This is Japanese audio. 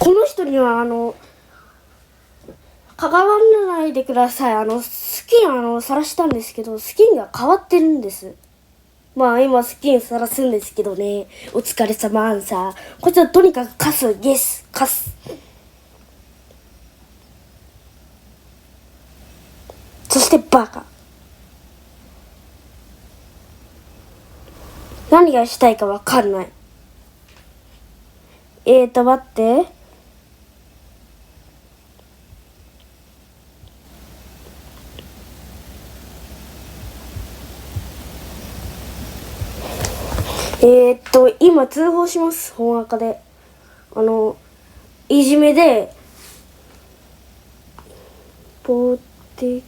この人には関わらないでください。スキン晒したんですけど、スキンが変わってるんです。まあ今スキン晒すんですけどね。お疲れ様アンサー。こいつはとにかくカス、ゲス、カス。そしてバカ。何がしたいかわかんない。待って。今通報します、本赤で。いじめで、法的